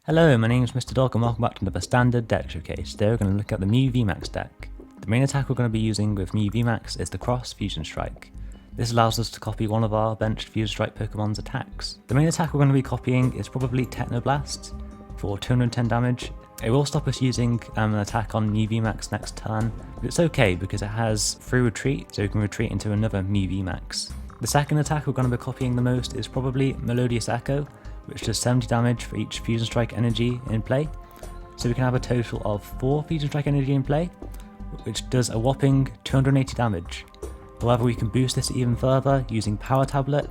Hello, my name is Mr. Dog and welcome back to another standard deck showcase. Today we're going to look at the Mew VMAX deck. The main attack we're going to be using with Mew VMAX is the Cross Fusion Strike. This allows us to copy one of our benched Fusion Strike Pokemon's attacks. The main attack we're going to be copying is probably Technoblast for 210 damage. It will stop us using an attack on Mew VMAX next turn, but it's okay because it has free retreat, so we can retreat into another Mew VMAX. The second attack we're going to be copying the most is probably Melodious Echo, which does 70 damage for each Fusion Strike energy in play. So we can have a total of 4 Fusion Strike energy in play, which does a whopping 280 damage. However, we can boost this even further using Power Tablet,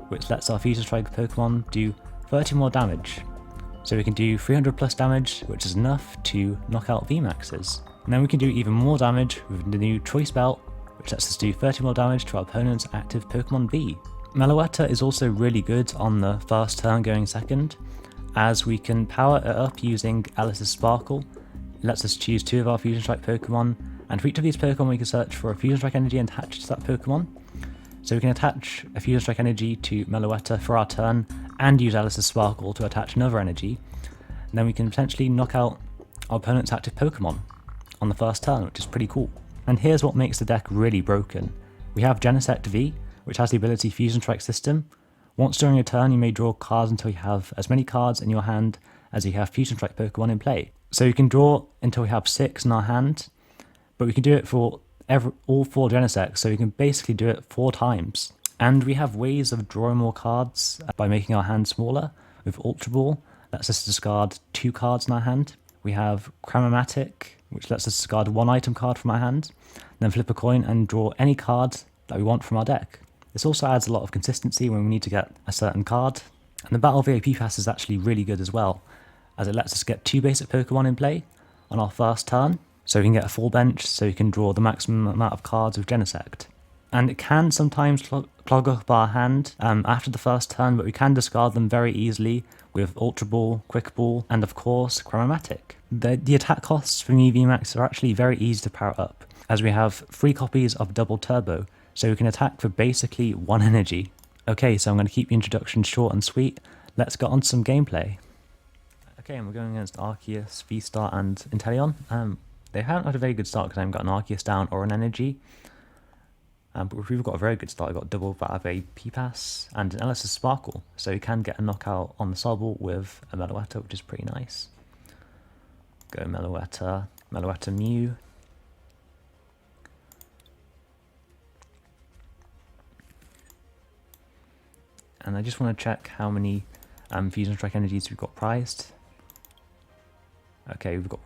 which lets our Fusion Strike Pokemon do 30 more damage. So we can do 300 plus damage, which is enough to knock out VMAXs. And then we can do even more damage with the new Choice Belt, which lets us do 30 more damage to our opponent's active Pokemon V. Meloetta is also really good on the first turn going second, as we can power it up using Elesa's Sparkle. It lets us choose 2 of our Fusion Strike Pokemon, and for each of these Pokemon we can search for a Fusion Strike energy and attach it to that Pokemon. So we can attach a Fusion Strike energy to Meloetta for our turn, and use Elesa's Sparkle to attach another energy. And then we can potentially knock out our opponent's active Pokemon on the first turn, which is pretty cool. And here's what makes the deck really broken. We have Genesect V, which has the ability Fusion Strike System. Once during a turn, you may draw cards until you have as many cards in your hand as you have Fusion Strike Pokemon in play. So you can draw until we have 6 in our hand, but we can do it for all 4 Genesects, so we can basically do it 4 times. And we have ways of drawing more cards by making our hand smaller. With Ultra Ball, lets us discard 2 cards in our hand. We have Cram-o-matic, which lets us discard 1 item card from our hand, then flip a coin and draw any card that we want from our deck. This also adds a lot of consistency when we need to get a certain card. And the Battle VIP Pass is actually really good as well, as it lets us get 2 basic Pokemon in play on our first turn, so we can get a full bench, so we can draw the maximum amount of cards with Genesect. And it can sometimes clog up our hand after the first turn, but we can discard them very easily with Ultra Ball, Quick Ball, and of course Cram-o-matic. The attack costs for Mew VMAX are actually very easy to power up, as we have 3 copies of Double Turbo, so we can attack for basically 1 energy. Okay, so I'm going to keep the introduction short and sweet. Let's get on to some gameplay. Okay, and we're going against Arceus, VSTAR, and Intelon. They haven't had a very good start because I haven't got an Arceus down or an energy. But we've got a very good start. We've got double Battle VIP Pass and an Elesa's Sparkle, so we can get a knockout on the Sobble with a Meloetta, which is pretty nice. Go Meloetta, Meloetta Mew. And I just want to check how many Fusion Strike energies we've got prized. Okay, we've got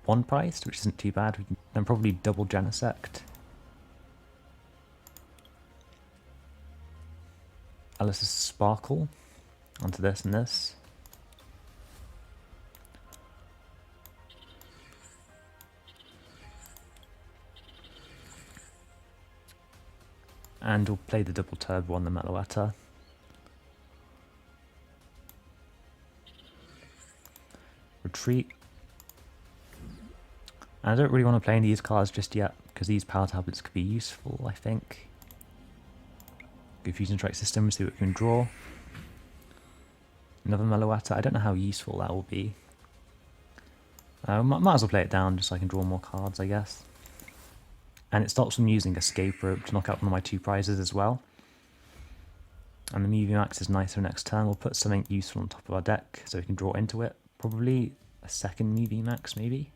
1 prized, which isn't too bad. We can then probably double Genesect. Elesa's Sparkle onto this and this. And we'll play the double turbo on the Meloetta. Retreat. And I don't really want to play any of these cards just yet, because these Power Tablets could be useful, I think. Go Fusion Strike System, see what we can draw. Another Meloetta. I don't know how useful that will be. Might as well play it down just so I can draw more cards, I guess. And it stops from using Escape Rope to knock out one of my 2 prizes as well. And the Mew VMAX is nicer next turn. We'll put something useful on top of our deck so we can draw into it. Probably a second Mew VMAX, maybe.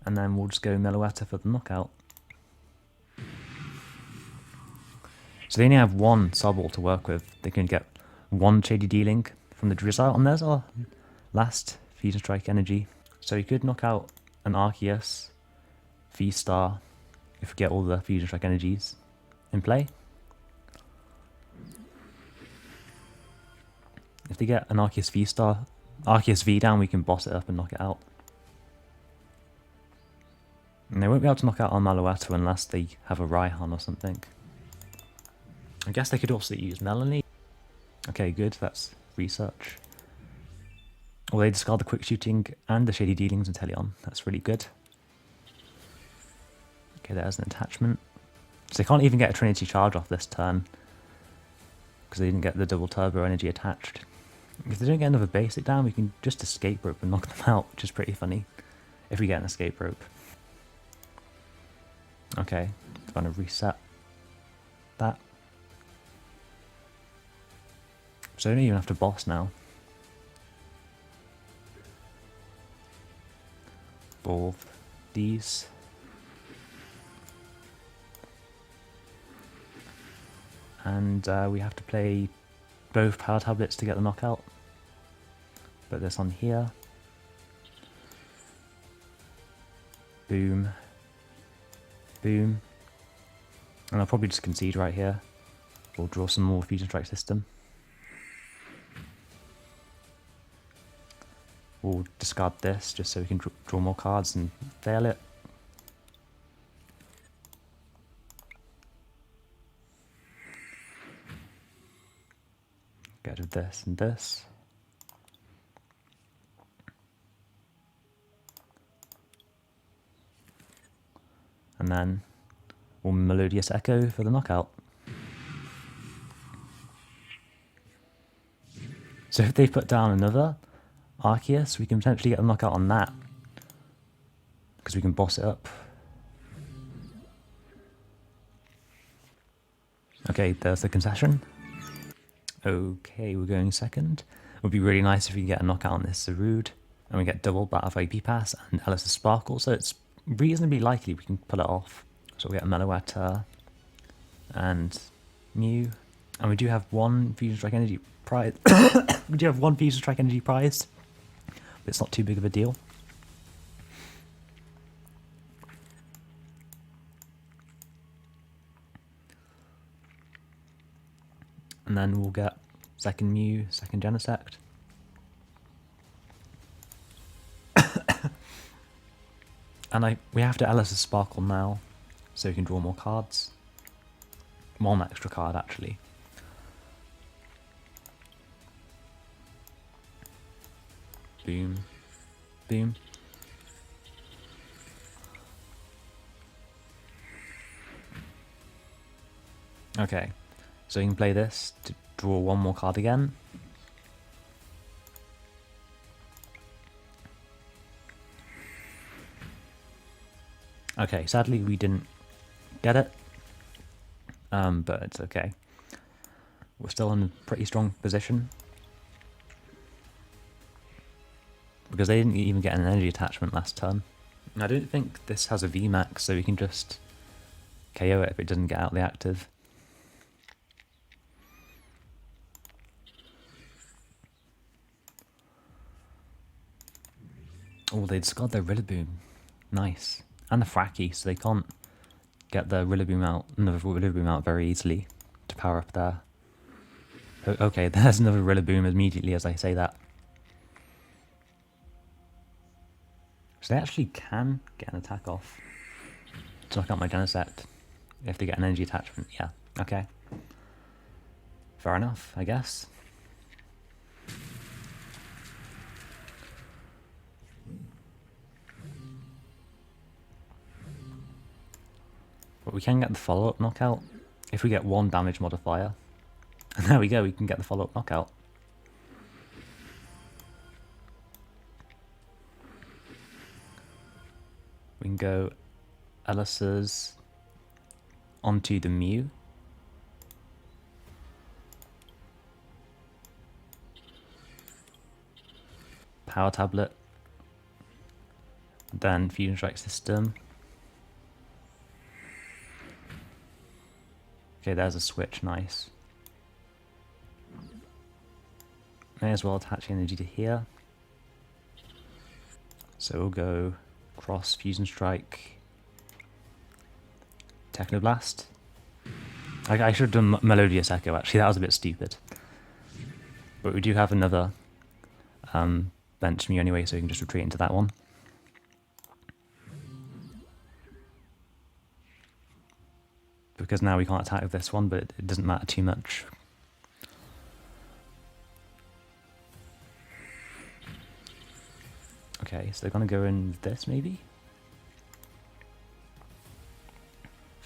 And then we'll just go Meloetta for the knockout. So they only have 1 Sobble to work with. They can get 1 Shady Dealing from the Drizzile, and there's our last Fusion Strike energy. So you could knock out an Arceus, VSTAR, if we get all the Fusion Strike energies in play. If they get an Arceus VSTAR, Arceus V down, we can boss it up and knock it out. And they won't be able to knock out our Meloetta unless they have a Raihan or something. I guess they could also use Melanie. Okay, good, that's research. Or they discard the Quick Shooting and the Shady Dealings in Intelon. That's really good. Okay, there's an attachment. So they can't even get a Trinity Charge off this turn. because they didn't get the double turbo energy attached. If they don't get another basic down, we can just escape rope and knock them out, which is pretty funny. If we get an escape rope. Okay, I'm going to reset that. So I don't even have to boss now. Both these. And we have to play both power tablets to get the knockout. Put this on here. Boom. Boom. And I'll probably just concede right here. We'll draw some more Fusion Strike system. We'll discard this just so we can draw more cards and fail it. Get rid of this and this. And then we'll Melodious Echo for the knockout. So if they put down another Arceus, we can potentially get a knockout on that. Because we can boss it up. Okay, there's the concession. Okay, we're going second. It would be really nice if we get a knockout on this Zarude, and we get double Battle VIP Pass and Elesa Sparkle, so it's reasonably likely we can pull it off. So we'll get a Meloetta and Mew, and we do have one Fusion Strike Energy prize. We do have one Fusion Strike Energy prize, but it's not too big of a deal. And then we'll get second Mew, second Genesect. And we have to Elesa Sparkle now, so we can draw more cards. One extra card, actually. Boom. Boom. Okay, so you can play this to draw one more card again. Okay, sadly we didn't get it, but it's okay. We're still in a pretty strong position. Because they didn't even get an energy attachment last turn. And I don't think this has a VMAX, so we can just KO it if it doesn't get out the active. Oh, they discard their Rillaboom. Nice. And the Fracky, so they can't get the another Rillaboom out very easily to power up there. Okay, there's another Rillaboom immediately as I say that. So they actually can get an attack off to knock out my Genesect if they get an energy attachment. Yeah, okay. Fair enough, I guess. But we can get the follow-up knockout if we get one damage modifier. And there we go, we can get the follow-up knockout. We can go Elesa's onto the Mew. Power Tablet. Then Fusion Strike System. Okay, there's a switch, nice. May as well attach energy to here. So we'll go Cross Fusion Strike, Technoblast. I should have done Melodious Echo actually, that was a bit stupid. But we do have another bench Mew anyway, so we can just retreat into that one. Because now we can't attack with this one, but it doesn't matter too much. Okay, so they're going to go in with this maybe?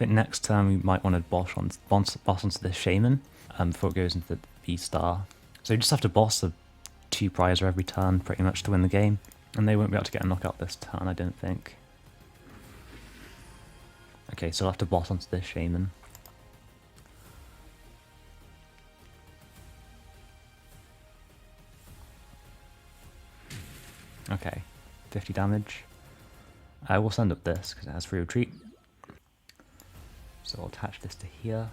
think next turn we might want to boss onto this Shaymin before it goes into the VSTAR. So you just have to boss the 2 prizer every turn pretty much to win the game. And they won't be able to get a knockout this turn, I don't think. Okay, so I'll have to boss onto this Shaymin. Okay, 50 damage. I will send up this because it has free retreat. So I'll attach this to here.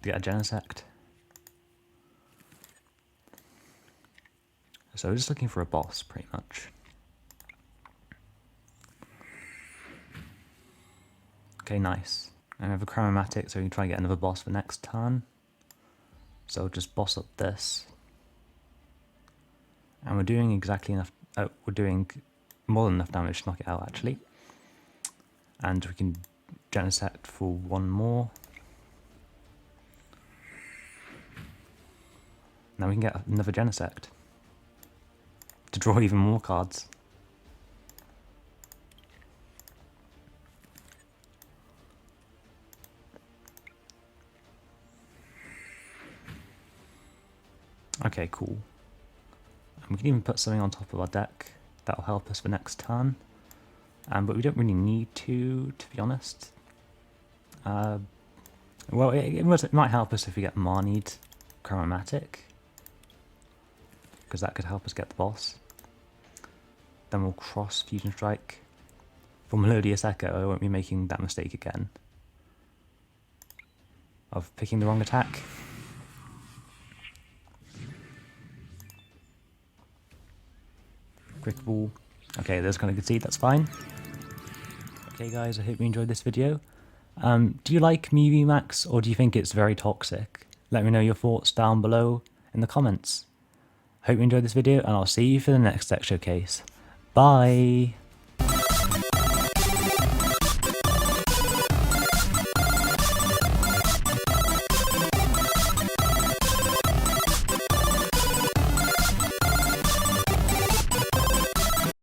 Get a Genesect. So we're just looking for a boss, pretty much. Okay, nice. And we have a Cram-o-matic, so we can try and get another boss for next turn. So we'll just boss up this. And we're doing exactly enough, we're doing more than enough damage to knock it out, actually. And we can Genesect for 1 more. Now we can get another Genesect to draw even more cards. Okay, cool. And we can even put something on top of our deck that'll help us for next turn. But we don't really need to be honest. Well, it might help us if we get Marnied Cram-o-matic, because that could help us get the boss. Then we'll cross Fusion Strike. For Melodious Echo, I won't be making that mistake again of picking the wrong attack. Quick Ball. Okay, there's kind of concede, that's fine. Okay guys, I hope you enjoyed this video. Do you like Mew VMAX, or do you think it's very toxic? Let me know your thoughts down below in the comments. Hope you enjoyed this video, and I'll see you for the next deck showcase. Bye!